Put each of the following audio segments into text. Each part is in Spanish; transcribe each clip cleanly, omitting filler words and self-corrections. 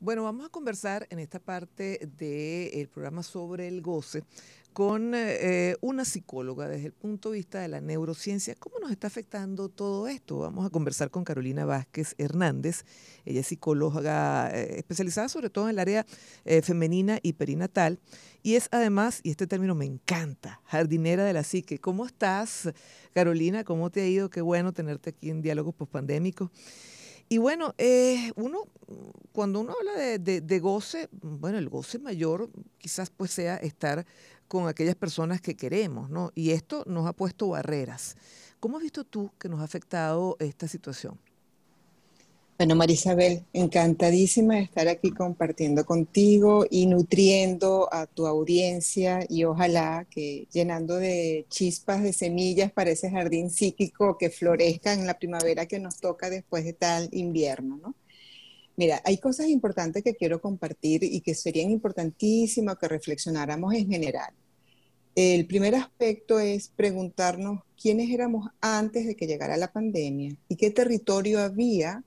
Bueno, vamos a conversar en esta parte del programa sobre el goce con una psicóloga desde el punto de vista de la neurociencia. ¿Cómo nos está afectando todo esto? Vamos a conversar con Carolina Vázquez Hernández. Ella es psicóloga especializada sobre todo en el área femenina y perinatal. Y es además, y este término me encanta, jardinera de la psique. ¿Cómo estás, Carolina? ¿Cómo te ha ido? Qué bueno tenerte aquí en Diálogos Pospandémicos. Y bueno, cuando uno habla de goce, bueno, el goce mayor quizás pues sea estar con aquellas personas que queremos, ¿no? Y esto nos ha puesto barreras. ¿Cómo has visto tú que nos ha afectado esta situación? Bueno, Marisabel, encantadísima de estar aquí compartiendo contigo y nutriendo a tu audiencia y ojalá que llenando de chispas de semillas para ese jardín psíquico que florezca en la primavera que nos toca después de tal invierno, ¿no? Mira, hay cosas importantes que quiero compartir y que serían importantísimas que reflexionáramos en general. El primer aspecto es preguntarnos quiénes éramos antes de que llegara la pandemia y qué territorio había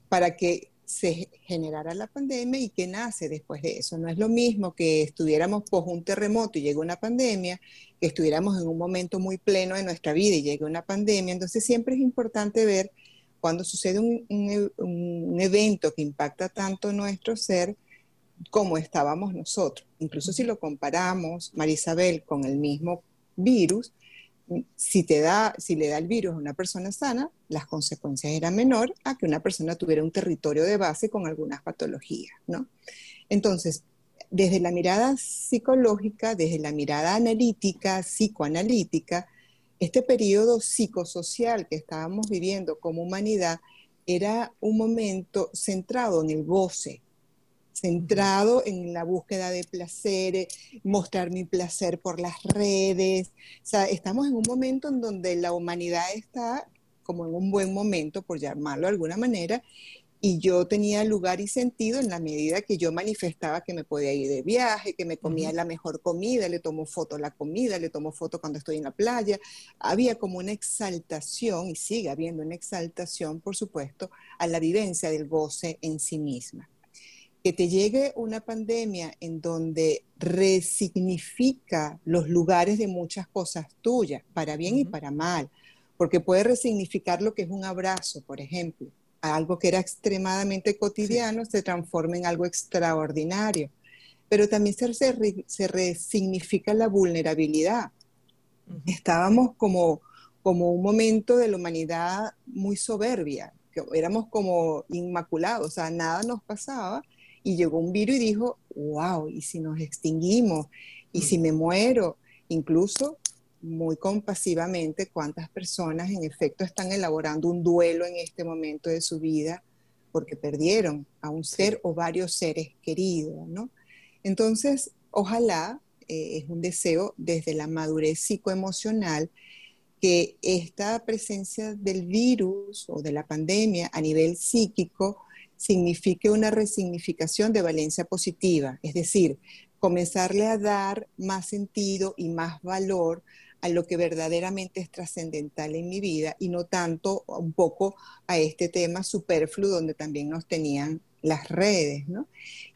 para que se generara la pandemia y qué nace después de eso. No es lo mismo que estuviéramos post un terremoto y llegó una pandemia, que estuviéramos en un momento muy pleno de nuestra vida y llega una pandemia. Entonces siempre es importante ver cuando sucede un evento que impacta tanto nuestro ser como estábamos nosotros. Incluso si Ujú. lo comparamos, Marisabel, con el mismo virus, si le da el virus a una persona sana, las consecuencias eran menor a que una persona tuviera un territorio de base con algunas patologías, ¿no? Entonces, desde la mirada psicológica, desde la mirada analítica, psicoanalítica, este periodo psicosocial que estábamos viviendo como humanidad era un momento centrado en el goce, Ujú. centrado en la búsqueda de placer, mostrar mi placer por las redes. O sea, estamos en un momento en donde la humanidad está como en un buen momento, por llamarlo de alguna manera, y yo tenía lugar y sentido en la medida que yo manifestaba que me podía ir de viaje, que me comía Ujú. la mejor comida, le tomo foto a la comida, le tomo foto cuando estoy en la playa. Había como una exaltación, y sigue habiendo una exaltación, por supuesto, a la vivencia del goce en sí misma. Que te llegue una pandemia en donde resignifica los lugares de muchas cosas tuyas, para bien y Ujú. para mal, porque puede resignificar lo que es un abrazo, por ejemplo. Algo que era extremadamente Sí. cotidiano se transforma en algo extraordinario, pero también se resignifica la vulnerabilidad. Ujú. Estábamos como un momento de la humanidad muy soberbia, que éramos como inmaculados, o sea, nada nos pasaba y llegó un virus y dijo, wow, ¿y si nos extinguimos? ¿Y si Mm. me muero? Incluso muy compasivamente, cuántas personas en efecto están elaborando un duelo en este momento de su vida porque perdieron a un Sí. ser o varios seres queridos, ¿no? Entonces, ojalá, es un deseo desde la madurez psicoemocional, que esta presencia del virus o de la pandemia a nivel psíquico signifique una resignificación de valencia positiva, es decir, comenzarle a dar más sentido y más valor a lo que verdaderamente es trascendental en mi vida y no tanto un poco a este tema superfluo donde también nos tenían las redes, ¿no?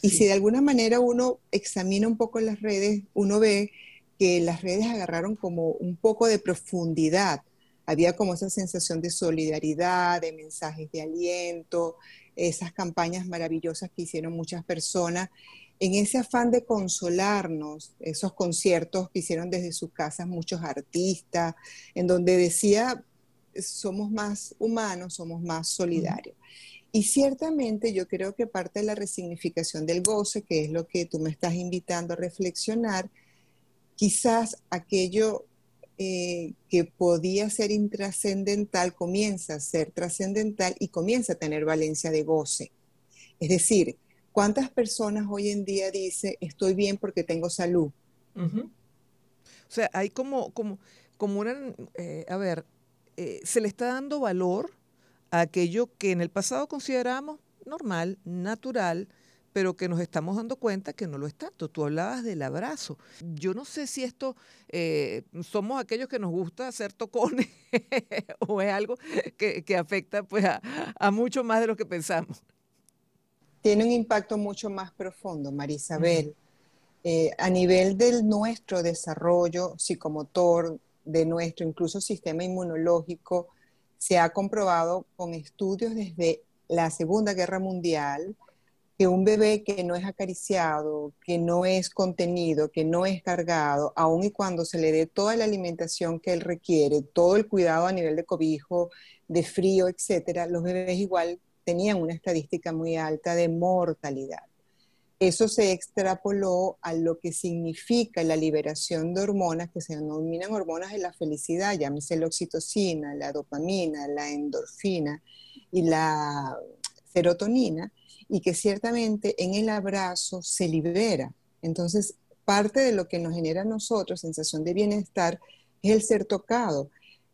Y si Sí. de alguna manera uno examina un poco las redes, uno ve que las redes agarraron como un poco de profundidad. Había como esa sensación de solidaridad, de mensajes de aliento, esas campañas maravillosas que hicieron muchas personas en ese afán de consolarnos, esos conciertos que hicieron desde sus casas muchos artistas, en donde decía, somos más humanos, somos más Ujú. solidarios. Y ciertamente yo creo que parte de la resignificación del goce, que es lo que tú me estás invitando a reflexionar, quizás aquello que podía ser intrascendental comienza a ser trascendental y comienza a tener valencia de goce. Es decir, ¿cuántas personas hoy en día dicen estoy bien porque tengo salud? Ujú. O sea, hay como una, a ver, se le está dando valor a aquello que en el pasado considerábamos normal, natural, pero que nos estamos dando cuenta que no lo es tanto. Tú hablabas del abrazo. Yo no sé si esto somos aquellos que nos gusta hacer tocones o es algo que afecta pues a mucho más de lo que pensamos. Tiene un impacto mucho más profundo, Ujú. Marisabel. A nivel de nuestro desarrollo psicomotor, de nuestro incluso sistema inmunológico, se ha comprobado con estudios desde la Segunda Guerra Mundial que un bebé que no es acariciado, que no es contenido, que no es cargado, aun y cuando se le dé toda la alimentación que él requiere, todo el cuidado a nivel de cobijo, de frío, etcétera, los bebés igual tenían una estadística muy alta de mortalidad. Eso se extrapoló a lo que significa la liberación de hormonas que se denominan hormonas de la felicidad, llámese la oxitocina, la dopamina, la endorfina y la serotonina, y que ciertamente en el abrazo se libera. Entonces, parte de lo que nos genera a nosotros sensación de bienestar es el ser tocado.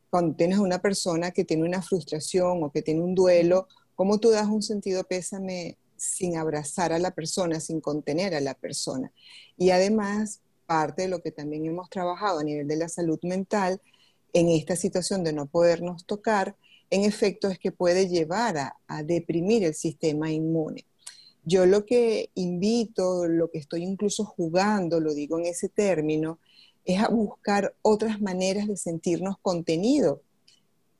Cuando tienes a una persona que tiene una frustración o que tiene un Ujú. duelo, ¿cómo tú das un sentido pésame sin abrazar a la persona, sin contener a la persona? Y además, parte de lo que también hemos trabajado a nivel de la salud mental en esta situación de no podernos tocar, en efecto es que puede llevar a deprimir el sistema inmune. Yo lo que invito, lo que estoy incluso jugando, lo digo en ese término, es a buscar otras maneras de sentirnos contenido.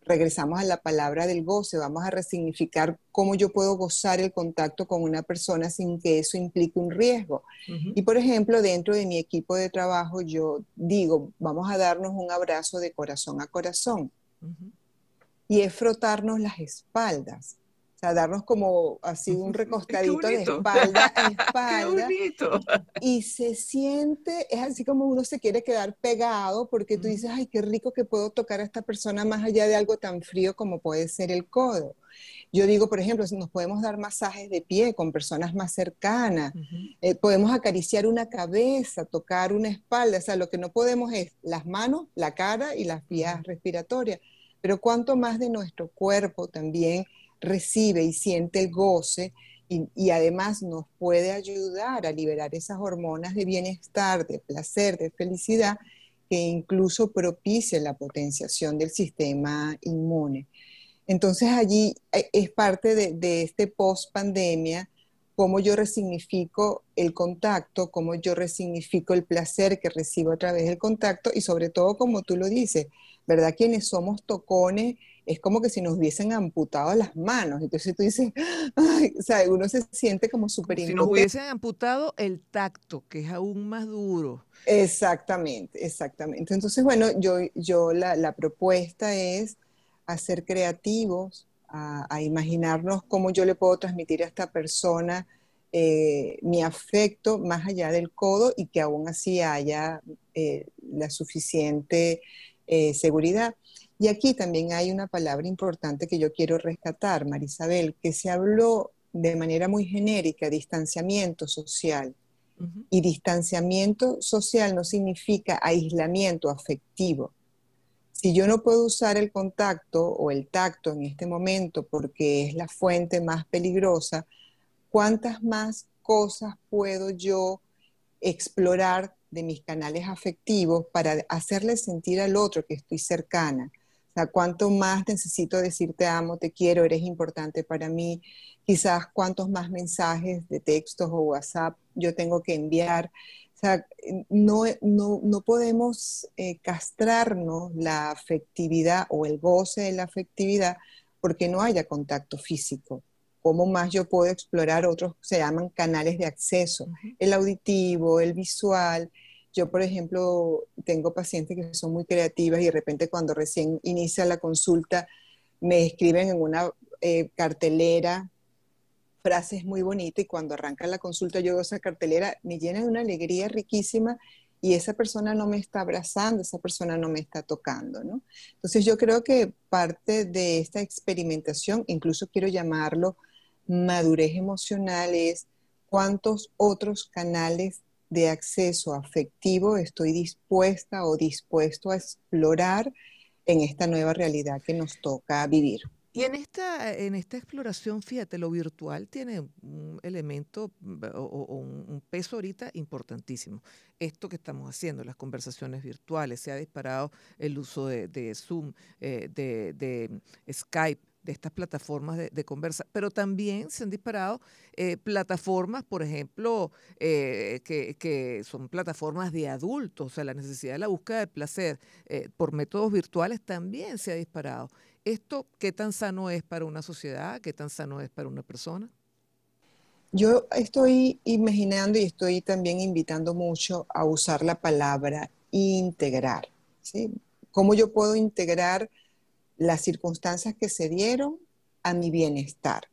Regresamos a la palabra del goce, vamos a resignificar cómo yo puedo gozar el contacto con una persona sin que eso implique un riesgo. Ujú. Y por ejemplo, dentro de mi equipo de trabajo, yo digo, vamos a darnos un abrazo de corazón a corazón Ujú. y es frotarnos las espaldas. O sea, darnos como así un Ay, qué recostadito de bonito. espalda a Qué espalda bonito. y se siente, es así como uno se quiere quedar pegado porque tú Ujú. dices, ay, qué rico que puedo tocar a esta persona más allá de algo tan frío como puede ser el codo. Yo digo, por ejemplo, si nos podemos dar masajes de pie con personas más cercanas, Ujú. podemos acariciar una cabeza, tocar una espalda, o sea, lo que no podemos es las manos, la cara y las vías Ujú. respiratorias, pero cuánto más de nuestro cuerpo también recibe y siente el goce y además nos puede ayudar a liberar esas hormonas de bienestar, de placer, de felicidad, que incluso propician la potenciación del sistema inmune. Entonces allí es parte de este post pandemia, cómo yo resignifico el contacto, cómo yo resignifico el placer que recibo a través del contacto y sobre todo, como tú lo dices, ¿verdad? Quienes somos tocones, es como que si nos hubiesen amputado las manos. Entonces tú dices, ay, o sea, uno se siente como súper Como si nos impotente. hubiesen amputado el tacto, que es aún más duro. Exactamente, exactamente. Entonces, bueno, yo la propuesta es a ser creativos, a imaginarnos cómo yo le puedo transmitir a esta persona mi afecto más allá del codo y que aún así haya la suficiente seguridad. Y aquí también hay una palabra importante que yo quiero rescatar, Marisabel, que se habló de manera muy genérica, distanciamiento social. Ujú. Y distanciamiento social no significa aislamiento afectivo. Si yo no puedo usar el contacto o el tacto en este momento porque es la fuente más peligrosa, ¿cuántas más cosas puedo yo explorar de mis canales afectivos para hacerle sentir al otro que estoy cercana? O sea, cuánto más necesito decir te amo, te quiero, eres importante para mí. Quizás cuántos más mensajes de textos o WhatsApp yo tengo que enviar. O sea, no podemos castrarnos la afectividad o el goce de la afectividad porque no haya contacto físico. ¿Cómo más yo puedo explorar otros, se llaman canales de acceso? Ujú. El auditivo, el visual. Yo, por ejemplo, tengo pacientes que son muy creativas y de repente cuando recién inicia la consulta me escriben en una cartelera frases muy bonitas y cuando arranca la consulta yo veo esa cartelera, me llena de una alegría riquísima y esa persona no me está abrazando, esa persona no me está tocando, ¿no? Entonces yo creo que parte de esta experimentación, incluso quiero llamarlo madurez emocional, es cuántos otros canales de acceso afectivo estoy dispuesta o dispuesto a explorar en esta nueva realidad que nos toca vivir. Y en esta exploración, fíjate, lo virtual tiene un elemento o un peso ahorita importantísimo. Esto que estamos haciendo, las conversaciones virtuales, se ha disparado el uso de Zoom, de Skype, de estas plataformas de conversa, pero también se han disparado plataformas, por ejemplo, que son plataformas de adultos, o sea, la necesidad de la búsqueda del placer por métodos virtuales también se ha disparado. ¿Esto qué tan sano es para una sociedad? ¿Qué tan sano es para una persona? Yo estoy imaginando y estoy también invitando mucho a usar la palabra integrar, ¿sí? ¿Cómo yo puedo integrar las circunstancias que se dieron a mi bienestar?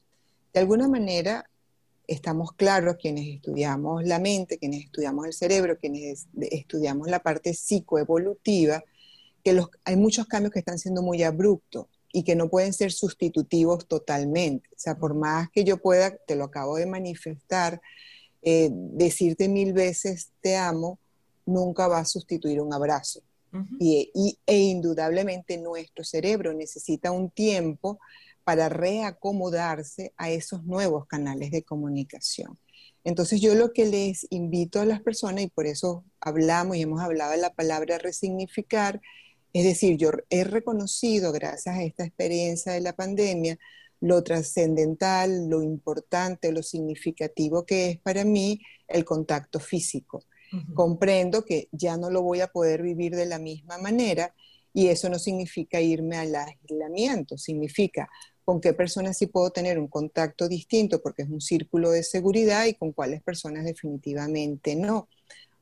De alguna manera, estamos claros quienes estudiamos la mente, quienes estudiamos el cerebro, quienes estudiamos la parte psicoevolutiva, que hay muchos cambios que están siendo muy abruptos y que no pueden ser sustitutivos totalmente. O sea, por más que yo pueda, te lo acabo de manifestar, decirte 1000 veces te amo, nunca va a sustituir un abrazo. Ujú. E indudablemente nuestro cerebro necesita un tiempo para reacomodarse a esos nuevos canales de comunicación. Entonces yo lo que les invito a las personas, y por eso hablamos y hemos hablado de la palabra resignificar, es decir, yo he reconocido gracias a esta experiencia de la pandemia lo trascendental, lo importante, lo significativo que es para mí el contacto físico. Ujú. Comprendo que ya no lo voy a poder vivir de la misma manera y eso no significa irme al aislamiento, significa con qué personas sí puedo tener un contacto distinto porque es un círculo de seguridad y con cuáles personas definitivamente no.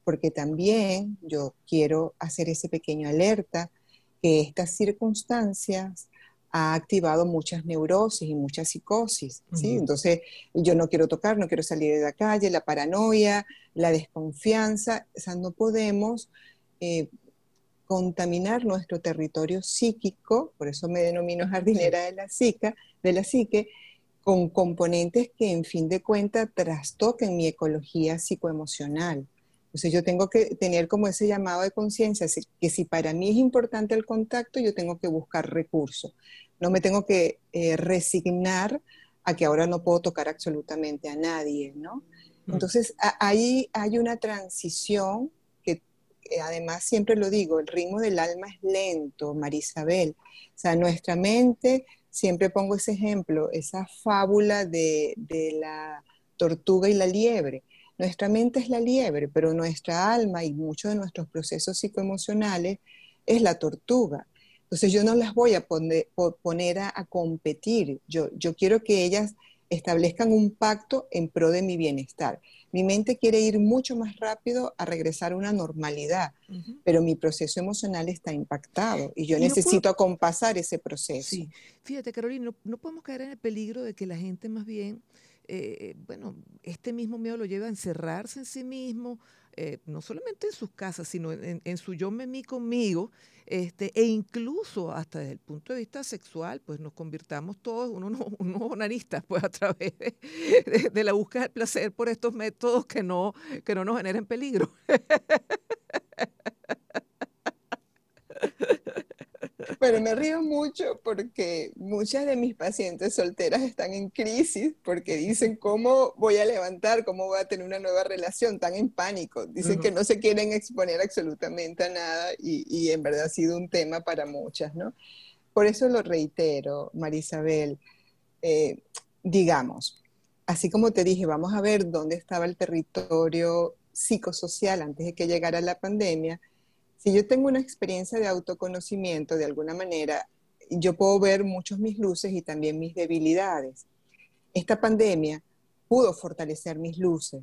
Porque también yo quiero hacer ese pequeño alerta que estas circunstancias ha activado muchas neurosis y muchas psicosis, ¿sí? Ujú. Entonces, yo no quiero tocar, no quiero salir de la calle, la paranoia, la desconfianza, o sea, no podemos eh, contaminar nuestro territorio psíquico, por eso me denomino Sí. jardinera de la psique, con componentes que en fin de cuentas trastoquen mi ecología psicoemocional. Entonces yo tengo que tener como ese llamado de conciencia, que si para mí es importante el contacto, yo tengo que buscar recursos. No me tengo que resignar a que ahora no puedo tocar absolutamente a nadie, ¿no? Mm. Entonces ahí hay una transición que además siempre lo digo, el ritmo del alma es lento, Marisabel. O sea, nuestra mente, siempre pongo ese ejemplo, esa fábula de la tortuga y la liebre. Nuestra mente es la liebre, pero nuestra alma y muchos de nuestros procesos psicoemocionales es la tortuga. Entonces yo no las voy a poner a competir. Yo quiero que ellas establezcan un pacto en pro de mi bienestar. Mi mente quiere ir mucho más rápido a regresar a una normalidad, Ujú. pero mi proceso emocional está impactado y yo Y no puedo, necesito acompasar ese proceso. sí, fíjate, Carolina, no podemos caer en el peligro de que la gente más bien, bueno, este mismo miedo lo lleva a encerrarse en sí mismo, no solamente en sus casas, sino en su yo me mí conmigo, e incluso hasta desde el punto de vista sexual, pues nos convirtamos todos en unos onanistas, pues a través de la búsqueda del placer por estos métodos que no nos generen peligro. Pero me río mucho porque muchas de mis pacientes solteras están en crisis porque dicen cómo voy a levantar, cómo voy a tener una nueva relación, tan en pánico. Dicen que Ujú. no se quieren exponer absolutamente a nada y en verdad ha sido un tema para muchas, ¿no? Por eso lo reitero, Marisabel, eh, digamos, así como te dije, vamos a ver dónde estaba el territorio psicosocial antes de que llegara la pandemia. Si yo tengo una experiencia de autoconocimiento, de alguna manera, yo puedo ver muchos mis luces y también mis debilidades. Esta pandemia pudo fortalecer mis luces,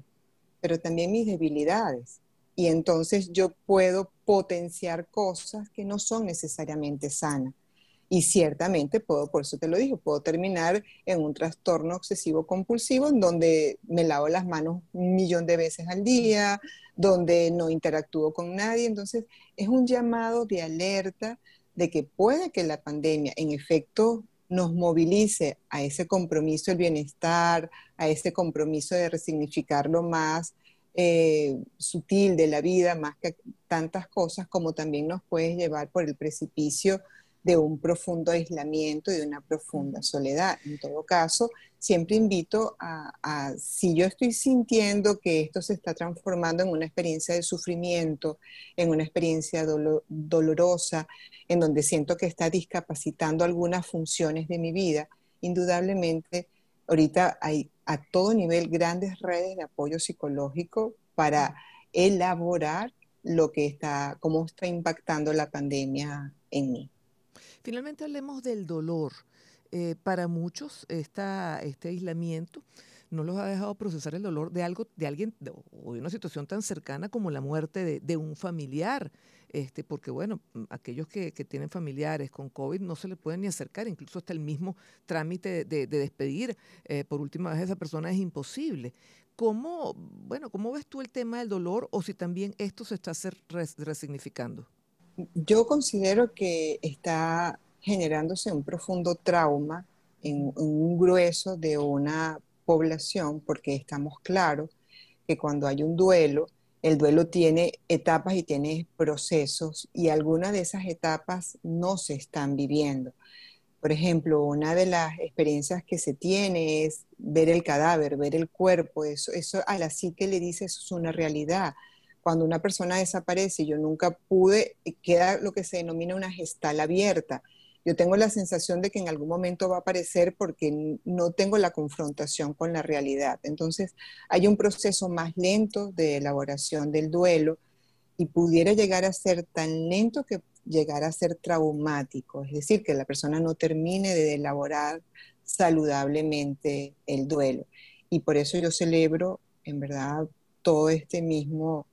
pero también mis debilidades. Y entonces yo puedo potenciar cosas que no son necesariamente sanas. Y ciertamente puedo, por eso te lo digo, puedo terminar en un trastorno obsesivo compulsivo en donde me lavo las manos 1 millón de veces al día, donde no interactúo con nadie. Entonces, es un llamado de alerta de que puede que la pandemia en efecto nos movilice a ese compromiso del bienestar, a ese compromiso de resignificar lo más sutil de la vida, más que tantas cosas, como también nos puede llevar por el precipicio de un profundo aislamiento y de una profunda Ujú. soledad. En todo caso, siempre invito si yo estoy sintiendo que esto se está transformando en una experiencia de sufrimiento, en una experiencia dolorosa, en donde siento que está discapacitando algunas funciones de mi vida, indudablemente ahorita hay a todo nivel grandes redes de apoyo psicológico para elaborar cómo está impactando la pandemia en mí. Finalmente hablemos del dolor. Para muchos este aislamiento no los ha dejado procesar el dolor de algo, de alguien o de una situación tan cercana como la muerte de un familiar. Porque bueno, aquellos que tienen familiares con COVID no se le pueden ni acercar, incluso hasta el mismo trámite de despedir por última vez a esa persona es imposible. ¿Cómo ves tú el tema del dolor o si también esto se está resignificando? Yo considero que está generándose un profundo trauma en un grueso de una población, porque estamos claros que cuando hay un duelo, el duelo tiene etapas y tiene procesos, y algunas de esas etapas no se están viviendo. Por ejemplo, una de las experiencias que se tiene es ver el cadáver, ver el cuerpo, eso a la psique le dice eso es una realidad. Cuando una persona desaparece, yo nunca pude, queda lo que se denomina una gestal abierta. Yo tengo la sensación de que en algún momento va a aparecer porque no tengo la confrontación con la realidad. Entonces, hay un proceso más lento de elaboración del duelo y pudiera llegar a ser tan lento que llegar a ser traumático, es decir, que la persona no termine de elaborar saludablemente el duelo. Y por eso yo celebro, en verdad, todo este mismo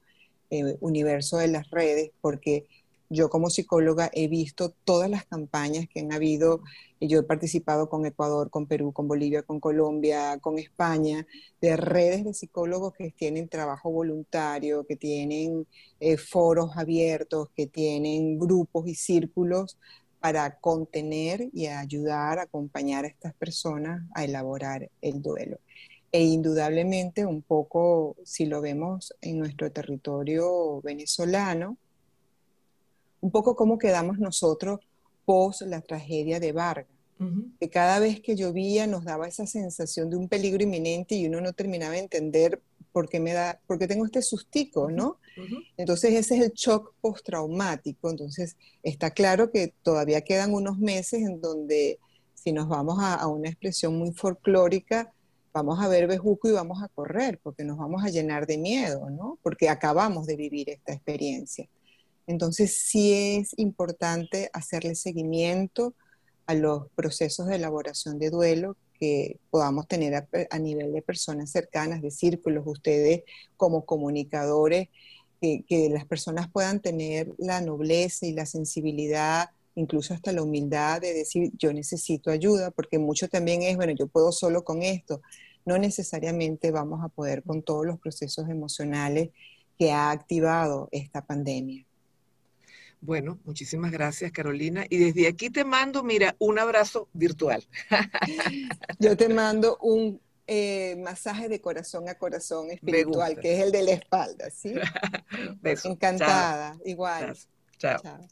universo de las redes, porque yo como psicóloga he visto todas las campañas que han habido. Yo he participado con Ecuador, con Perú, con Bolivia, con Colombia, con España, de redes de psicólogos que tienen trabajo voluntario, que tienen foros abiertos, que tienen grupos y círculos para contener y ayudar a acompañar a estas personas a elaborar el duelo. E indudablemente un poco, si lo vemos en nuestro territorio venezolano, un poco cómo quedamos nosotros post la tragedia de Vargas, Ujú. que cada vez que llovía nos daba esa sensación de un peligro inminente y uno no terminaba de entender por qué tengo este sustico, Ujú, ¿no? ujú. Entonces ese es el shock postraumático. Entonces está claro que todavía quedan unos meses en donde, si nos vamos a una expresión muy folclórica, vamos a ver bejuco y vamos a correr, porque nos vamos a llenar de miedo, ¿no? Porque acabamos de vivir esta experiencia. Entonces sí es importante hacerle seguimiento a los procesos de elaboración de duelo que podamos tener a nivel de personas cercanas, de círculos, ustedes como comunicadores, que las personas puedan tener la nobleza y la sensibilidad, incluso hasta la humildad de decir, yo necesito ayuda, porque mucho también es, bueno, yo puedo solo con esto. No necesariamente vamos a poder con todos los procesos emocionales que ha activado esta pandemia. Bueno, muchísimas gracias, Carolina. Y desde aquí te mando, mira, un abrazo virtual. Yo te mando un masaje de corazón a corazón Me espiritual, gusta. que es el de la espalda, ¿sí? Beso. Chao. Encantada, igual. Gracias. Chao. Chao.